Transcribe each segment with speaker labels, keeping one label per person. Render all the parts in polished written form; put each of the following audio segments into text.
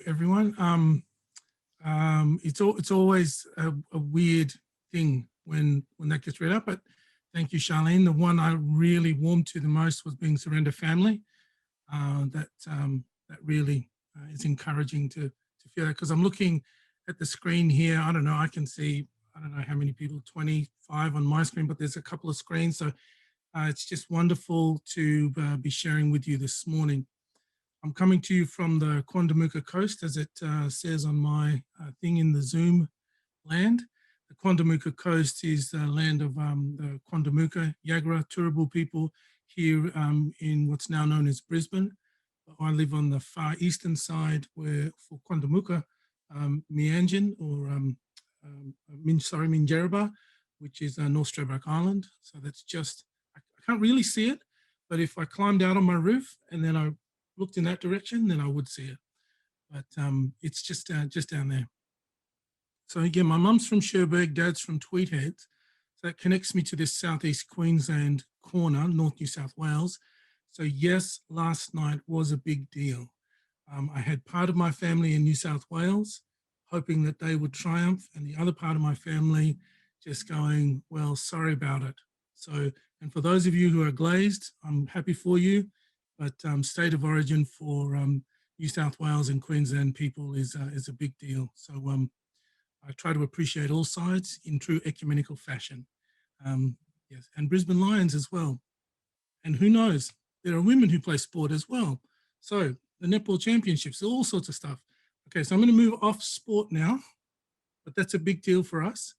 Speaker 1: everyone. It's always a weird thing when that gets read out, but thank you, Charlene. The one I really warmed to the most was being surrender family. That really is encouraging to feel that, because I'm looking at the screen here. I don't know, I can see, I don't know how many people, 25 on my screen, but there's a couple of screens. So it's just wonderful to be sharing with you this morning. I'm coming to you from the Quandamooka coast, as it says on my thing in the Zoom land. The Quandamooka coast is the land of the Quandamooka, Yagara, Turrbal people here in what's now known as Brisbane. I live on the far eastern side, where for Quandamooka, Mianjin or Minjerribah, which is North Stradbroke Island. So that's just, I can't really see it, but if I climbed out on my roof and then I looked in that direction, then I would see it. But it's just down there. So again, my mum's from Cherbourg, dad's from Tweed Heads. So that connects me to this southeast Queensland corner, North New South Wales. So yes, last night was a big deal. I had part of my family in New South Wales, hoping that they would triumph, and the other part of my family just going, well, sorry about it. So, and for those of you who are glazed, I'm happy for you, but state of origin for New South Wales and Queensland people is a big deal. So I try to appreciate all sides in true ecumenical fashion. Yes, and Brisbane Lions as well. And who knows, there are women who play sport as well. So the netball championships, all sorts of stuff. Okay, so I'm going to move off sport now, but that's a big deal for us.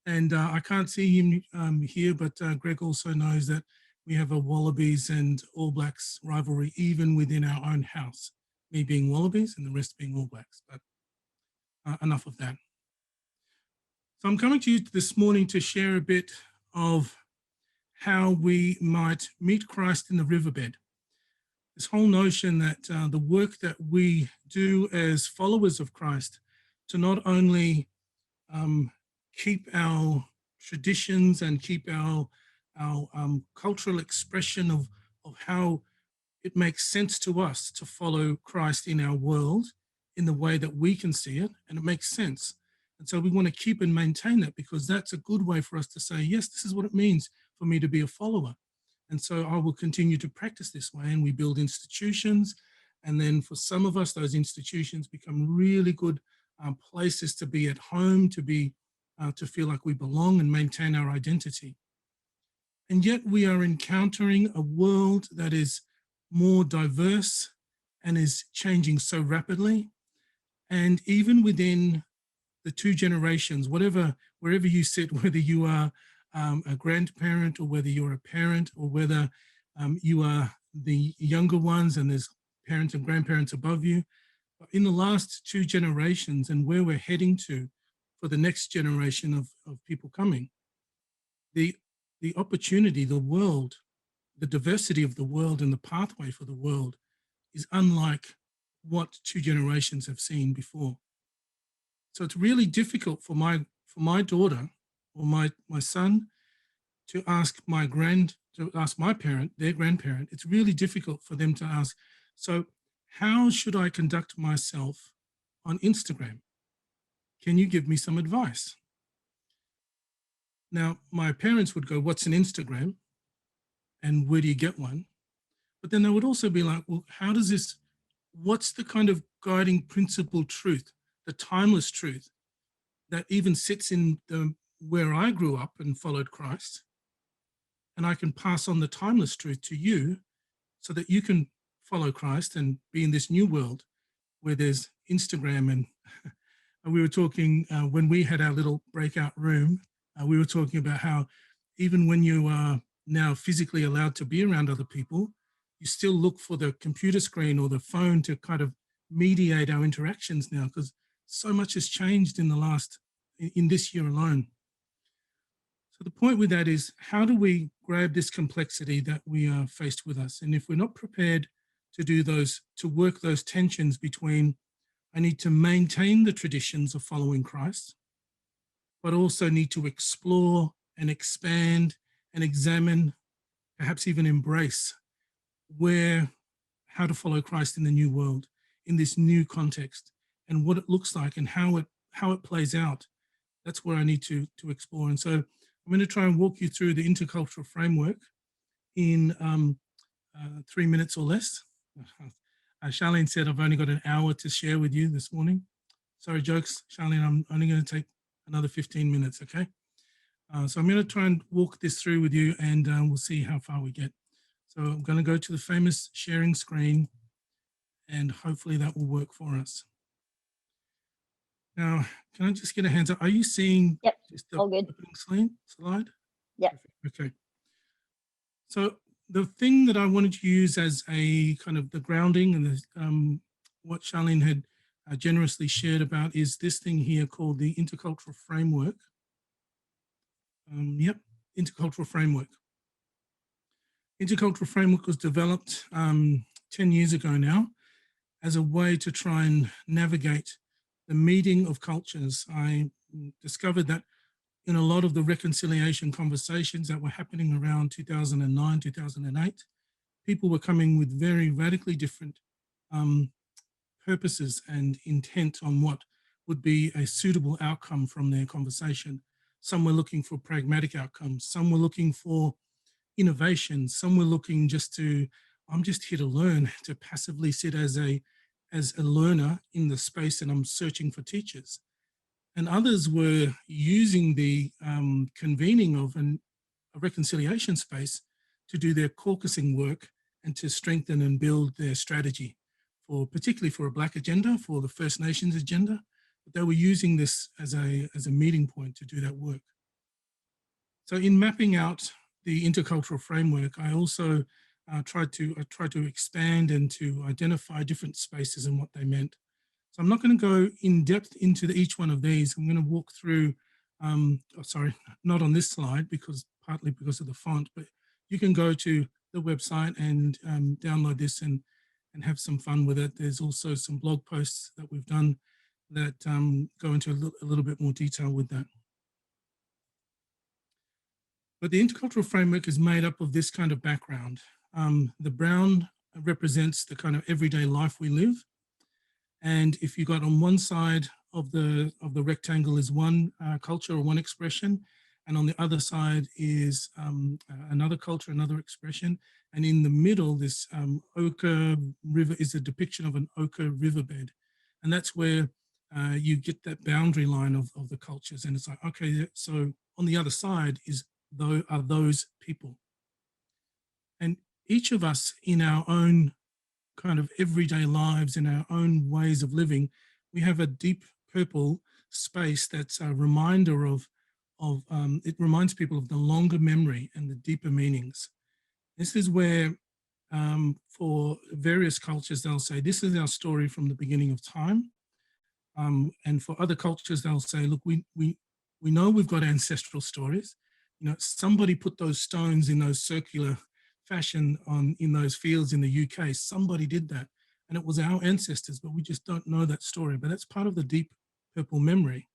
Speaker 1: And I can't see him here, but Greg also knows that we have a Wallabies and All Blacks rivalry even within our own house, me being Wallabies and the rest being All Blacks, but enough of that. So I'm coming to you this morning to share a bit of how we might meet Christ in the riverbed. This whole notion that the work that we do as followers of Christ to not only keep our traditions and keep our cultural expression of how it makes sense to us to follow Christ in our world in the way that we can see it, and it makes sense. And so we want to keep and maintain that, because that's a good way for us to say, yes, this is what it means for me to be a follower. And so I will continue to practice this way, and we build institutions. And then for some of us, those institutions become really good places to be at home, to be to feel like we belong and maintain our identity. And yet we are encountering a world that is more diverse and is changing so rapidly. And even within the two generations, wherever you sit, whether you are a grandparent or whether you're a parent or whether you are the younger ones and there's parents and grandparents above you, in the last two generations and where we're heading to for the next generation of people coming, the opportunity, the world, the diversity of the world and the pathway for the world is unlike what two generations have seen before. So it's really difficult for my daughter or my son to ask my parent, their grandparent. It's really difficult for them to ask, so how should I conduct myself on Instagram? Can you give me some advice? Now, my parents would go, what's an Instagram? And where do you get one? But then they would also be like, well, what's the kind of guiding principle truth, the timeless truth that even sits in where I grew up and followed Christ, and I can pass on the timeless truth to you so that you can follow Christ and be in this new world where there's Instagram. And we were talking when we had our little breakout room, we were talking about how even when you are now physically allowed to be around other people, you still look for the computer screen or the phone to kind of mediate our interactions now, because so much has changed in this year alone. So the point with that is, how do we grab this complexity that we are faced with us? And if we're not prepared to work those tensions between, I need to maintain the traditions of following Christ, but also need to explore and expand and examine, perhaps even embrace how to follow Christ in the new world, in this new context, and what it looks like and how it plays out. That's where I need to explore. And so I'm going to try and walk you through the intercultural framework in 3 minutes or less. Charlene said I've only got an hour to share with you this morning. Sorry, jokes, Charlene, I'm only going to take another 15 minutes, okay? So I'm going to try and walk this through with you, and we'll see how far we get. So I'm going to go to the famous sharing screen, and hopefully that will work for us. Now, can I just get a hands up? Are you seeing
Speaker 2: Yep,
Speaker 1: just the
Speaker 2: all good.
Speaker 1: slide?
Speaker 2: Yep.
Speaker 1: Okay. So the thing that I wanted to use as a kind of the grounding and the, what Charlene had generously shared about is this thing here called the Intercultural Framework. Yep, Intercultural Framework. Intercultural Framework was developed 10 years ago now as a way to try and navigate the meeting of cultures. I discovered that in a lot of the reconciliation conversations that were happening around 2009, 2008, people were coming with very radically different purposes and intent on what would be a suitable outcome from their conversation. Some were looking for pragmatic outcomes. Some were looking for innovation. Some were looking just to, I'm just here to learn, to passively sit as a learner in the space, and I'm searching for teachers. And others were using the convening of a reconciliation space to do their caucusing work and to strengthen and build their strategy, for particularly for a Black agenda, for the First Nations agenda. But they were using this as a meeting point to do that work. So in mapping out the intercultural framework, I also tried to expand and to identify different spaces and what they meant. So I'm not going to go in depth into each one of these. I'm going to walk through, sorry, not on this slide, because partly because of the font, but you can go to the website and download this and have some fun with it. There's also some blog posts that we've done that go into a little bit more detail with that. But the intercultural framework is made up of this kind of background. The brown represents the kind of everyday life we live. And if you got on one side of the rectangle is one culture or one expression, and on the other side is another culture, another expression. And in the middle, this ochre river is a depiction of an ochre riverbed. And that's where you get that boundary line of the cultures. And it's like, okay, so on the other side are those people. And each of us in our own kind of everyday lives, in our own ways of living, we have a deep purple space that's a reminder of it reminds people of the longer memory and the deeper meanings. This is where for various cultures, they'll say, this is our story from the beginning of time. And for other cultures, they'll say, look, we know we've got ancestral stories. You know, somebody put those stones in those circular fashion in those fields in the UK. Somebody did that, and it was our ancestors, but we just don't know that story. But that's part of the deep purple memory.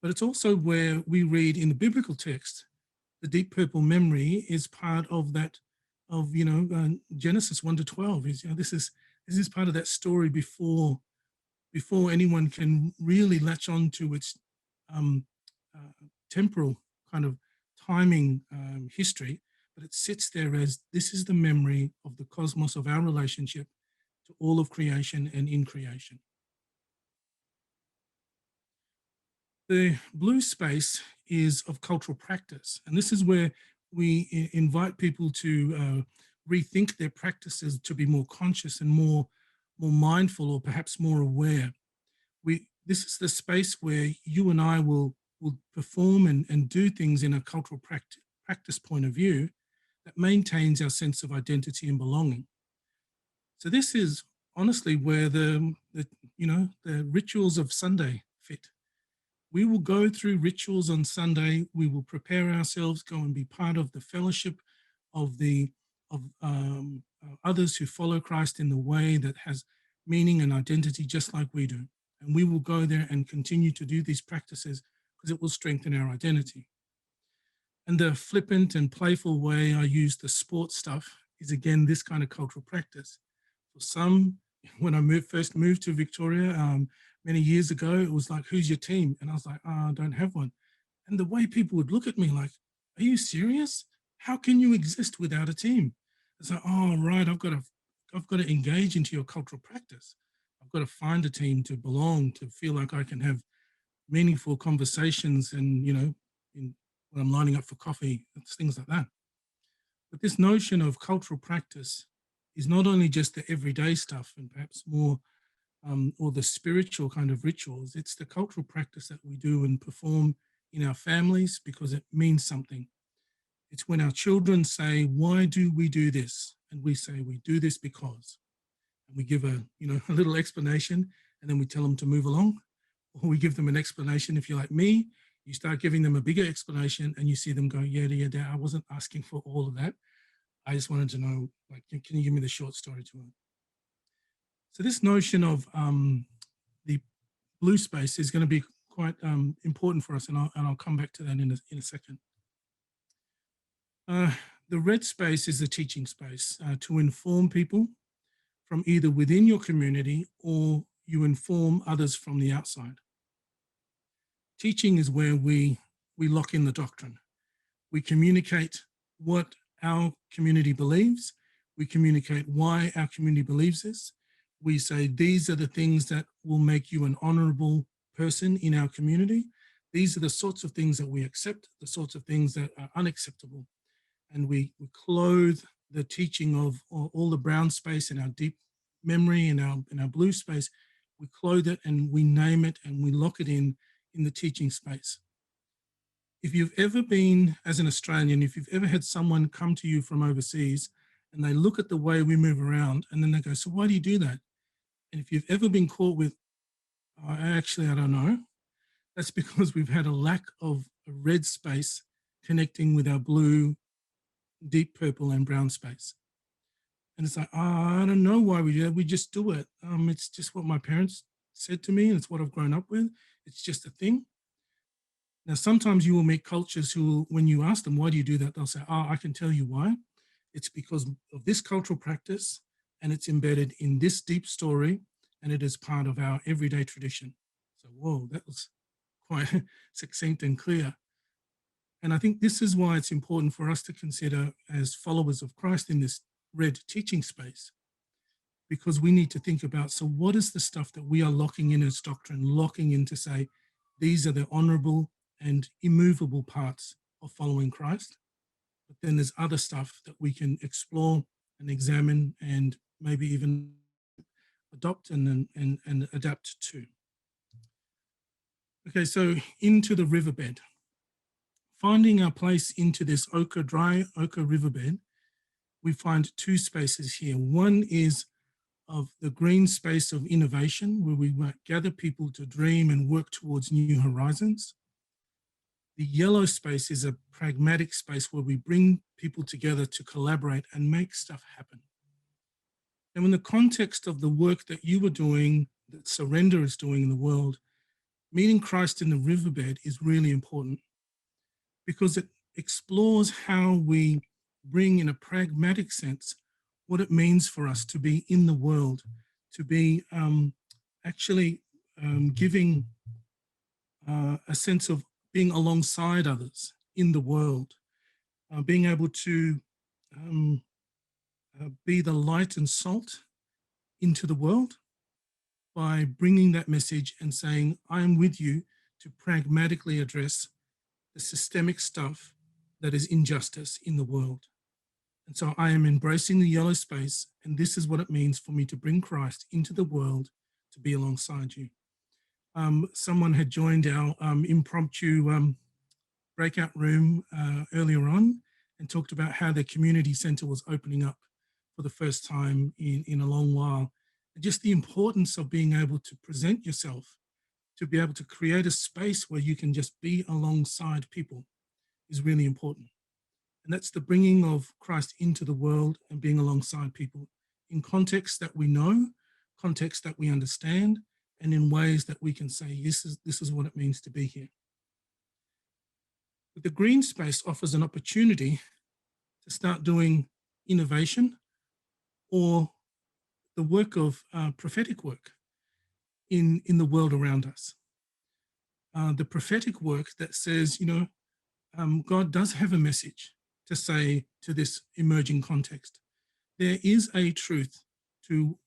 Speaker 1: But it's also where we read in the biblical text, the deep purple memory is part of that, of Genesis 1 to 12. Is this is part of that story before anyone can really latch on to its temporal kind of timing history. But it sits there as this is the memory of the cosmos, of our relationship to all of creation and in creation. The blue space is of cultural practice. And this is where we invite people to rethink their practices to be more conscious and more mindful, or perhaps more aware. This is the space where you and I will perform and do things in a cultural practice point of view that maintains our sense of identity and belonging. So this is honestly where the rituals of Sunday fit. We will go through rituals on Sunday. We will prepare ourselves, go and be part of the fellowship of others who follow Christ in the way that has meaning and identity, just like we do. And we will go there and continue to do these practices because it will strengthen our identity. And the flippant and playful way I use the sports stuff is, again, this kind of cultural practice. For some, when I first moved to Victoria many years ago, it was like, who's your team? And I was like, oh, I don't have one. And the way people would look at me like, are you serious? How can you exist without a team? It's like, oh, right, I've got to engage into your cultural practice. I've got to find a team to belong, to feel like I can have meaningful conversations and, when I'm lining up for coffee, things like that. But this notion of cultural practice is not only just the everyday stuff and perhaps more or the spiritual kind of rituals, it's the cultural practice that we do and perform in our families because it means something. It's when our children say, why do we do this? And we say, we do this because. And we give a little explanation and then we tell them to move along. Or we give them an explanation. If you're like me, you start giving them a bigger explanation and you see them go, yeah, yeah, Dad, I wasn't asking for all of that. I just wanted to know, like, can you give me the short story to it? So this notion of the blue space is going to be quite important for us, and I'll come back to that in a second. The red space is the teaching space to inform people from either within your community or you inform others from the outside. Teaching is where we lock in the doctrine. We communicate what our community believes. We communicate why our community believes this. We say, these are the things that will make you an honorable person in our community. These are the sorts of things that we accept, the sorts of things that are unacceptable. And we clothe the teaching of all the brown space in our deep memory, in our blue space. We clothe it and we name it and we lock it in the teaching space. If you've ever been, as an Australian, if you've ever had someone come to you from overseas and they look at the way we move around and then they go, so why do you do that? And if you've ever been caught with, oh, actually, I don't know, that's because we've had a lack of a red space connecting with our blue, deep purple and brown space. And it's like, oh, I don't know why we do that. We just do it. It's just what my parents said to me and it's what I've grown up with. It's just a thing. Now, sometimes you will meet cultures who, when you ask them, why do you do that? They'll say, oh, I can tell you why. It's because of this cultural practice and it's embedded in this deep story and it is part of our everyday tradition. So, whoa, that was quite succinct and clear. And I think this is why it's important for us to consider as followers of Christ in this red teaching space, because we need to think about, so what is the stuff that we are locking in as doctrine, locking in to say, these are the honorable and immovable parts of following Christ. But then there's other stuff that we can explore and examine and maybe even adopt and adapt to. Okay, so into the riverbed. Finding our place into this dry ochre riverbed, we find two spaces here. One is of the green space of innovation, where we gather people to dream and work towards new horizons. The yellow space is a pragmatic space where we bring people together to collaborate and make stuff happen. And in the context of the work that you were doing, that Surrender is doing in the world, meeting Christ in the riverbed is really important because it explores how we bring, in a pragmatic sense, what it means for us to be in the world, to be actually giving a sense of being alongside others in the world, being able to be the light and salt into the world by bringing that message and saying, I am with you to pragmatically address the systemic stuff that is injustice in the world. And so I am embracing the yellow space, and this is what it means for me to bring Christ into the world to be alongside you. Someone had joined our impromptu breakout room earlier on and talked about how their community centre was opening up for the first time in a long while. And just the importance of being able to present yourself, to be able to create a space where you can just be alongside people is really important. And that's the bringing of Christ into the world and being alongside people in contexts that we know, contexts that we understand, and in ways that we can say, this is what it means to be here. But the green space offers an opportunity to start doing innovation or the work of prophetic work in the world around us. The prophetic work that says, God does have a message to say to this emerging context. There is a truth to,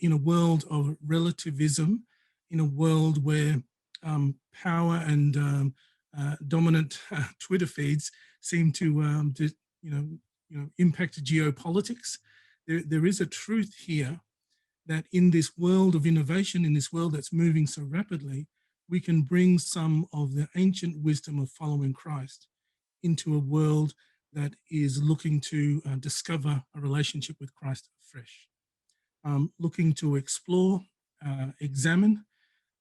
Speaker 1: in a world of relativism, in a world where power and dominant Twitter feeds seem to impact geopolitics. There is a truth here that in this world of innovation, in this world that's moving so rapidly, we can bring some of the ancient wisdom of following Christ into a world that is looking to discover a relationship with Christ afresh, looking to explore, examine,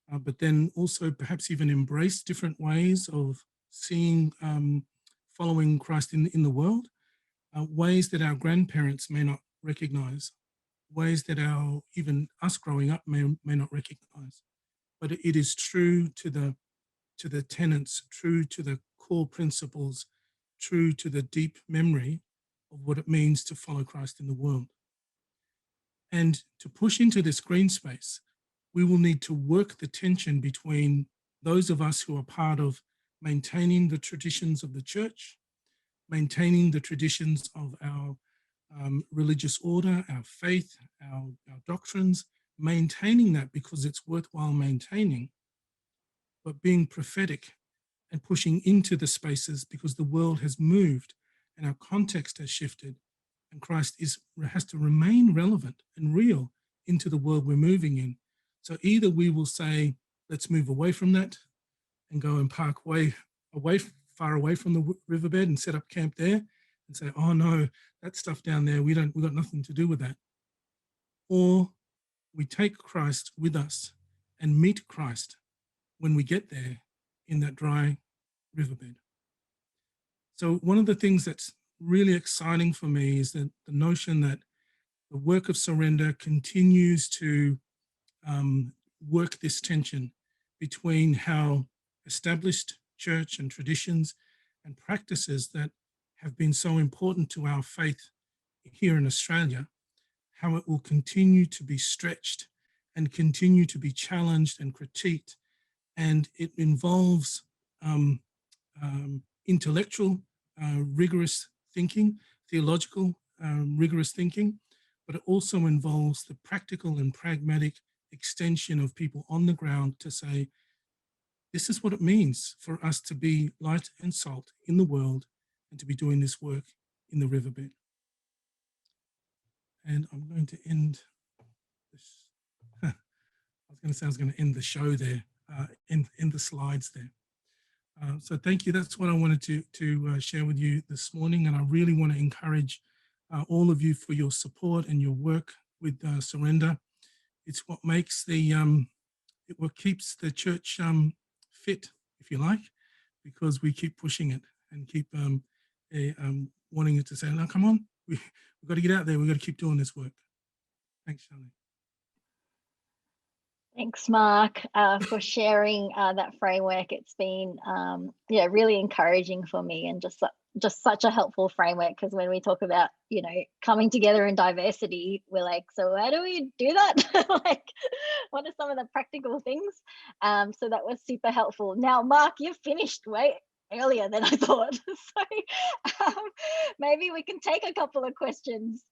Speaker 1: but then also perhaps even embrace different ways of seeing, following Christ in the world, ways that our grandparents may not recognize, ways that even us growing up may not recognize. But it is true to the tenets, true to the core principles, true to the deep memory of what it means to follow Christ in the world. And to push into this green space, we will need to work the tension between those of us who are part of maintaining the traditions of the church, maintaining the traditions of our religious order, our faith, our doctrines, maintaining that because it's worthwhile maintaining, but being prophetic and pushing into the spaces because the world has moved and our context has shifted, and Christ has to remain relevant and real into the world we're moving in. So either we will say, let's move away from that and go and park far away from the riverbed and set up camp there and say, oh no, that stuff down there, we got nothing to do with that. Or we take Christ with us and meet Christ when we get there in that dry riverbed. So one of the things that's really exciting for me is that the notion that the work of surrender continues to work this tension between how established church and traditions and practices that have been so important to our faith here in Australia, how it will continue to be stretched and continue to be challenged and critiqued. And it involves intellectual, rigorous thinking, theological, rigorous thinking, but it also involves the practical and pragmatic extension of people on the ground to say, this is what it means for us to be light and salt in the world and to be doing this work in the riverbed. And I'm going to end this. I was going to end the show there, end the slides there. So thank you. That's what I wanted to share with you this morning. And I really want to encourage all of you for your support and your work with Surrender. It's what makes what keeps the church fit, if you like, because we keep pushing it and keep wanting it to say, no, come on, we've got to get out there. We've got to keep doing this work. Thanks, Charlie.
Speaker 2: Thanks, Mark, for sharing that framework. It's been really encouraging for me, and just such a helpful framework, because when we talk about coming together in diversity, we're like, so how do we do that? Like, what are some of the practical things? So that was super helpful. Now, Mark, you've finished way earlier than I thought, so maybe we can take a couple of questions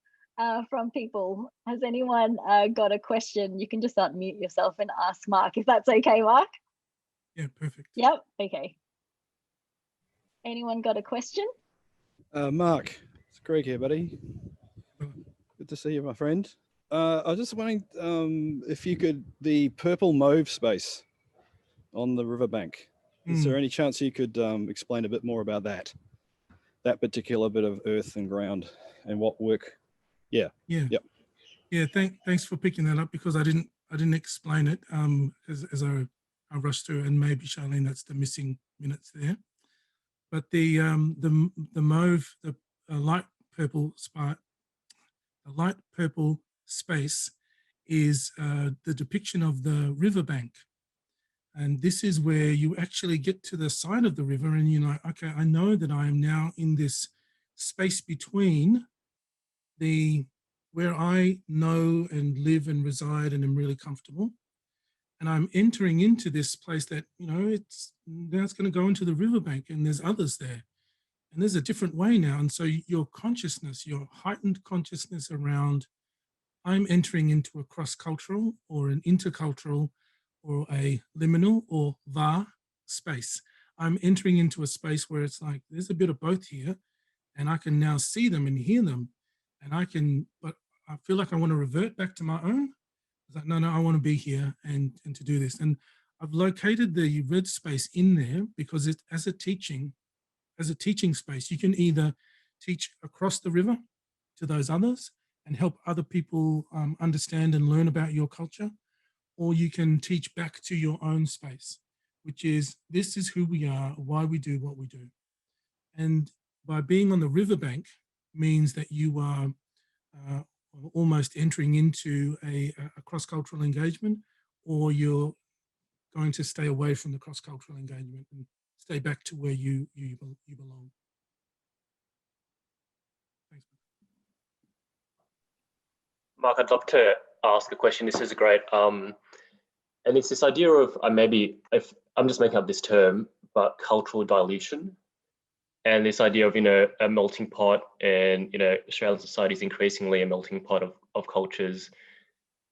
Speaker 2: from people. Has anyone got a question? You can just unmute yourself and ask Mark, if that's okay, Mark.
Speaker 1: Yeah, perfect.
Speaker 2: Yep, okay. Anyone got a question?
Speaker 3: Mark, it's Greg here, buddy. Good to see you, my friend. I was just wondering if you could, the purple mauve space on the riverbank, is there any chance you could explain a bit more about that particular bit of earth and ground and what work? Yeah.
Speaker 1: Thanks for picking that up, because I didn't explain it as I rushed through, and maybe Charlene, that's the missing minutes there. But the mauve, the light purple spot, the light purple space is the depiction of the riverbank. And this is where you actually get to the side of the river and you're like, okay, I know that I am now in this space between the where I know and live and reside and am really comfortable. And I'm entering into this place that, you know, now it's going to go into the riverbank and there's others there. And there's a different way now. And so your consciousness, your heightened consciousness around, I'm entering into a cross-cultural or an intercultural or a liminal or VAR space. I'm entering into a space where it's like, there's a bit of both here, and I can now see them and hear them. And but I feel like I want to revert back to my own. It's like, no, I want to be here and to do this. And I've located the red space in there because it, as a teaching space, you can either teach across the river to those others and help other people understand and learn about your culture, or you can teach back to your own space, which is, this is who we are, why we do what we do. And by being on the riverbank means that you are almost entering into a cross-cultural engagement, or you're going to stay away from the cross-cultural engagement and stay back to where you belong. Thanks.
Speaker 4: Mark, I'd love to ask a question. This is great. And it's this idea of maybe, if I'm just making up this term, but cultural dilution. And this idea of, you know, a melting pot, and, you know, Australian society is increasingly a melting pot of cultures,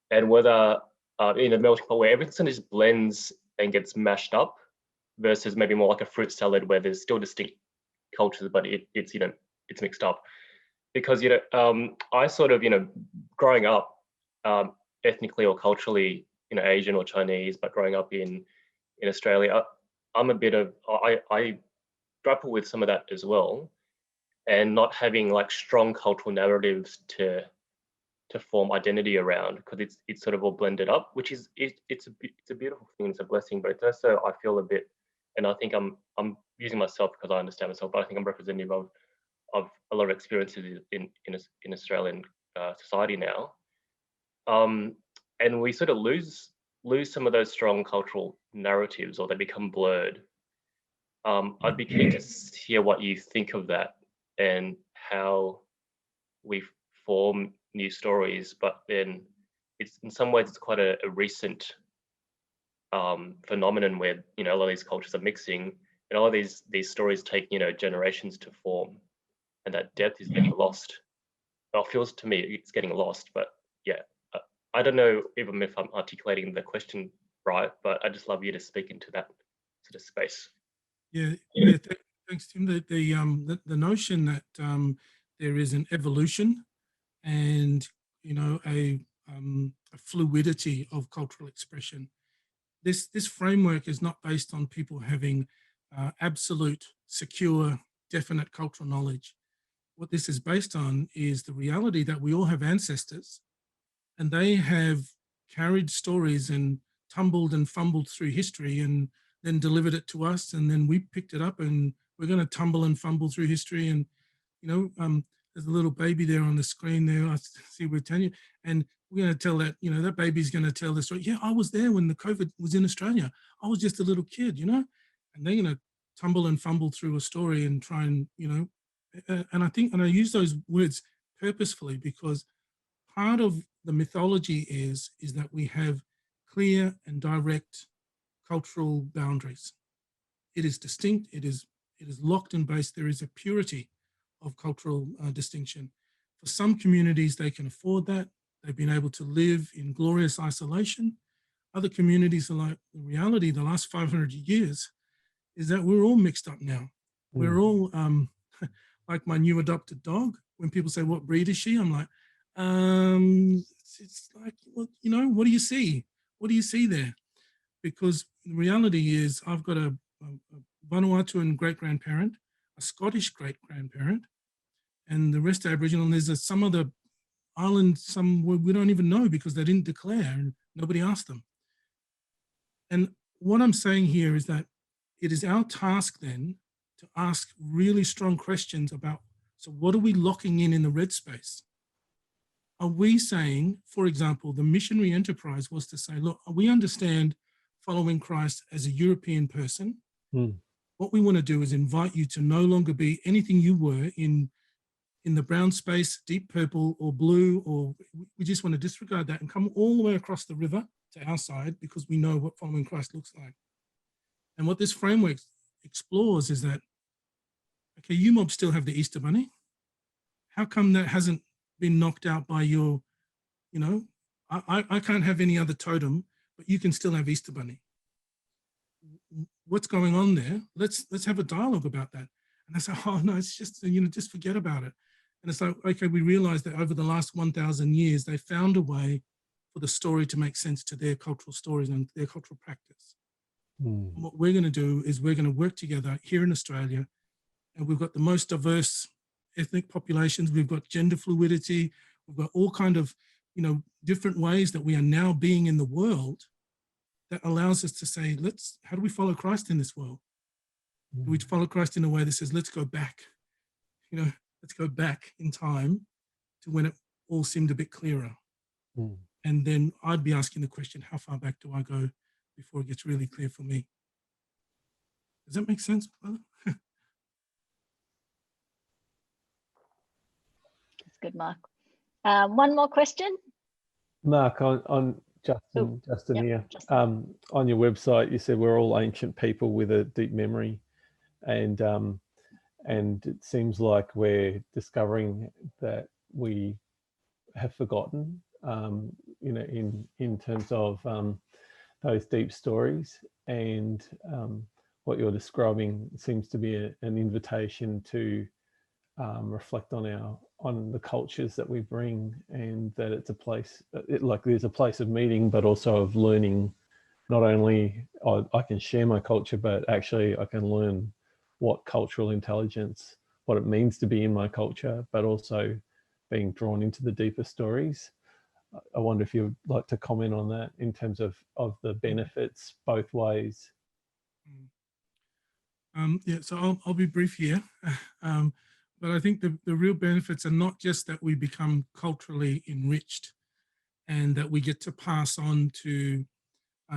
Speaker 4: and whether in a melting pot where everything just blends and gets mashed up, versus maybe more like a fruit salad where there's still distinct cultures, but it's, you know, it's mixed up. Because, you know, I sort of, you know, growing up ethnically or culturally, you know, Asian or Chinese, but growing up in Australia, I'm a bit of, I grapple with some of that as well, and not having like strong cultural narratives to form identity around, because it's sort of all blended up, which is it's a beautiful thing, it's a blessing, but it's also, I feel a bit, and I think I'm using myself because I understand myself, but I think I'm representative of a lot of experiences in Australian society now, and we sort of lose some of those strong cultural narratives, or they become blurred. I'd be keen to hear what you think of that, and how we form new stories, but then it's, in some ways, it's quite a recent phenomenon where, you know, a lot of these cultures are mixing, and all of these stories take, you know, generations to form, and that depth is getting lost. Well, it feels to me it's getting lost, but yeah, I don't know even if I'm articulating the question right, but I'd just love you to speak into that sort of space.
Speaker 1: Yeah, thanks, Tim. The notion that there is an evolution and, you know, a fluidity of cultural expression. This framework is not based on people having absolute, secure, definite cultural knowledge. What this is based on is the reality that we all have ancestors, and they have carried stories and tumbled and fumbled through history, and then delivered it to us, and then we picked it up, and we're going to tumble and fumble through history. And, you know, there's a little baby there on the screen there, I see with Tanya, and we're going to tell that, you know, that baby's going to tell the story. Yeah, I was there when the COVID was in Australia. I was just a little kid, you know, and they're going to tumble and fumble through a story and try and, you know, and I think, and I use those words purposefully, because part of the mythology is that we have clear and direct cultural boundaries. It is distinct, it is locked and based. There is a purity of cultural distinction. For some communities, they can afford that. They've been able to live in glorious isolation. Other communities are like, the reality the last 500 years is that we're all mixed up now. We're all, like my new adopted dog, when people say, what breed is she? I'm like, it's like, well, you know, what do you see? What do you see there? Because the reality is, I've got a Vanuatuan great-grandparent, a Scottish great-grandparent, and the rest are Aboriginal. And there's some other island, some we don't even know because they didn't declare and nobody asked them. And what I'm saying here is that it is our task then to ask really strong questions about, so what are we locking in the red space? Are we saying, for example, the missionary enterprise was to say, look, we understand following Christ as a European person. What we want to do is invite you to no longer be anything you were in in the brown space, deep purple or blue, or we just want to disregard that and come all the way across the river to our side because we know what following Christ looks like. And what this framework explores is that, okay, you mob still have the Easter Bunny. How come that hasn't been knocked out by your, you know, I can't have any other totem, but you can still have Easter Bunny. What's going on there? Let's have a dialogue about that. And I say, oh no, it's just, you know, just forget about it. And it's like, okay, we realized that over the last 1,000 years, they found a way for the story to make sense to their cultural stories and their cultural practice. And what we're going to do is we're going to work together here in Australia, and we've got the most diverse ethnic populations. We've got gender fluidity. We've got all kind of, you know, different ways that we are now being in the world that allows us to say, how do we follow Christ in this world? Do we follow Christ in a way that says, let's go back, you know, let's go back in time to when it all seemed a bit clearer. And then I'd be asking the question, how far back do I go before it gets really clear for me? Does that make sense, brother?
Speaker 2: That's good, Mark. One more question.
Speaker 5: Mark, on Justin
Speaker 2: Yep,
Speaker 5: here.
Speaker 2: Justin.
Speaker 5: On your website, you said we're all ancient people with a deep memory, and it seems like we're discovering that we have forgotten, you know, in terms of those deep stories, and what you're describing seems to be an invitation to reflect on the cultures that we bring, and that it's a place, like there's a place of meeting, but also of learning. Not only I can share my culture, but actually I can learn what cultural intelligence, what it means to be in my culture, but also being drawn into the deeper stories. I wonder if you'd like to comment on that in terms of the benefits both ways.
Speaker 1: Yeah, so I'll be brief here. But I think the real benefits are not just that we become culturally enriched and that we get to pass on to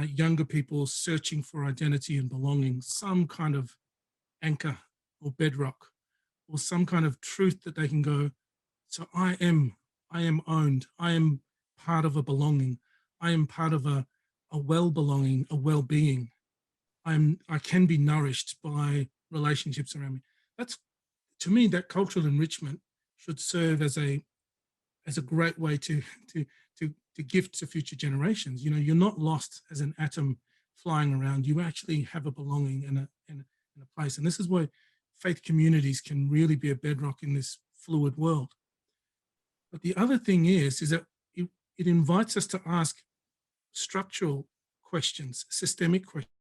Speaker 1: younger people searching for identity and belonging, some kind of anchor or bedrock or some kind of truth that they can go, so I am owned. I am part of a belonging. I am part of a well-belonging, a well-being. I can be nourished by relationships around me. That's, to me, that cultural enrichment should serve as a great way to gift to future generations. You know, you're not lost as an atom flying around. You actually have a belonging and a place. And this is why faith communities can really be a bedrock in this fluid world. But the other thing is that it invites us to ask structural questions, systemic questions.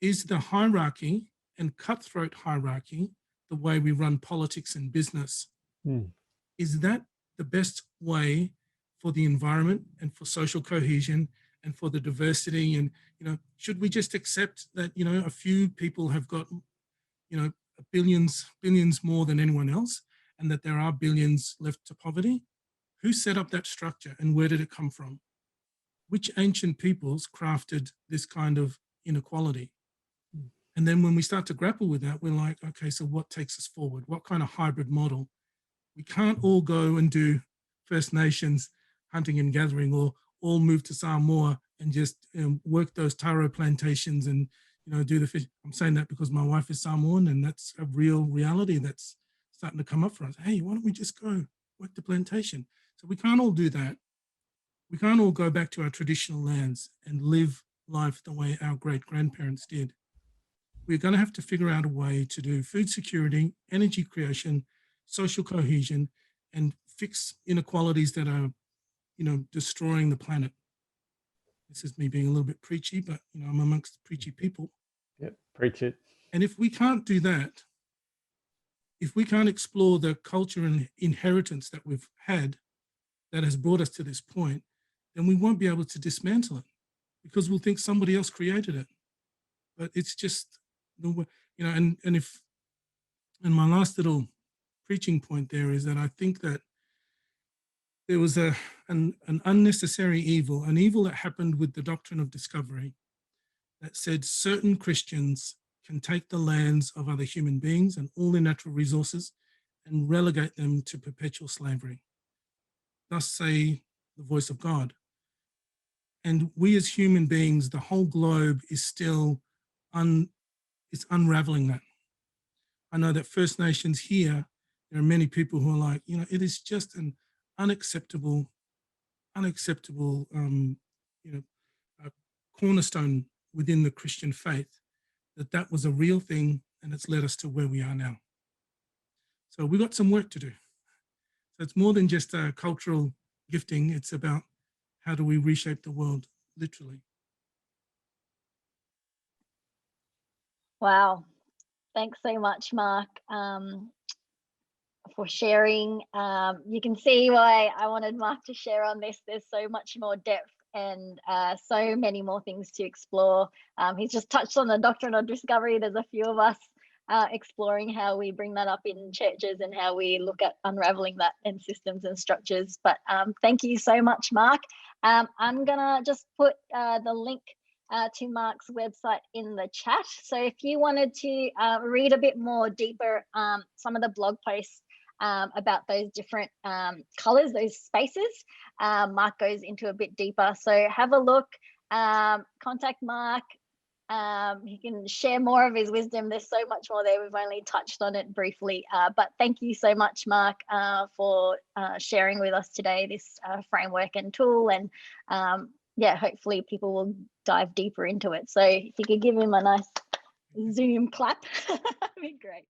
Speaker 1: Is the hierarchy and cutthroat hierarchy, the way we run politics and business, is that the best way for the environment and for social cohesion and for the diversity? And, you know, should we just accept that, you know, a few people have got, you know, billions more than anyone else, and that there are billions left to poverty? Who set up that structure and where did it come from? Which ancient peoples crafted this kind of inequality? And then when we start to grapple with that, we're like, okay, so what takes us forward? What kind of hybrid model? We can't all go and do First Nations hunting and gathering, or all move to Samoa and just work those taro plantations and, you know, do the fish. I'm saying that because my wife is Samoan, and that's a real reality that's starting to come up for us. Hey, why don't we just go work the plantation? So we can't all do that. We can't all go back to our traditional lands and live life the way our great-grandparents did. We're going to have to figure out a way to do food security, energy creation, social cohesion, and fix inequalities that are, you know, destroying the planet. This is me being a little bit preachy, but, you know, I'm amongst preachy people.
Speaker 5: Yep, preach it.
Speaker 1: And if we can't do that, if we can't explore the culture and inheritance that we've had that has brought us to this point, then we won't be able to dismantle it because we'll think somebody else created it. But it's just, you know, and my last little preaching point there is that I think that there was an unnecessary evil, an evil that happened with the doctrine of discovery, that said certain Christians can take the lands of other human beings and all their natural resources and relegate them to perpetual slavery. Thus say the voice of God. And we as human beings, the whole globe is still it's unraveling that. I know that First Nations here, there are many people who are like, you know, it is just an unacceptable, cornerstone within the Christian faith, that was a real thing, and it's led us to where we are now. So we've got some work to do. So it's more than just a cultural gifting. It's about how do we reshape the world, literally.
Speaker 2: Wow. Thanks so much, Mark, for sharing. You can see why I wanted Mark to share on this. There's so much more depth and so many more things to explore. He's just touched on the doctrine of discovery. There's a few of us exploring how we bring that up in churches and how we look at unraveling that in systems and structures. But thank you so much, Mark. I'm gonna just put the link to Mark's website in the chat. So if you wanted to read a bit more deeper, some of the blog posts about those different colors, those spaces, Mark goes into a bit deeper. So have a look, contact Mark. He can share more of his wisdom. There's so much more there. We've only touched on it briefly, but thank you so much, Mark, for sharing with us today this framework and tool. And yeah, hopefully people will dive deeper into it. So if you could give him a nice Zoom clap, that'd be great.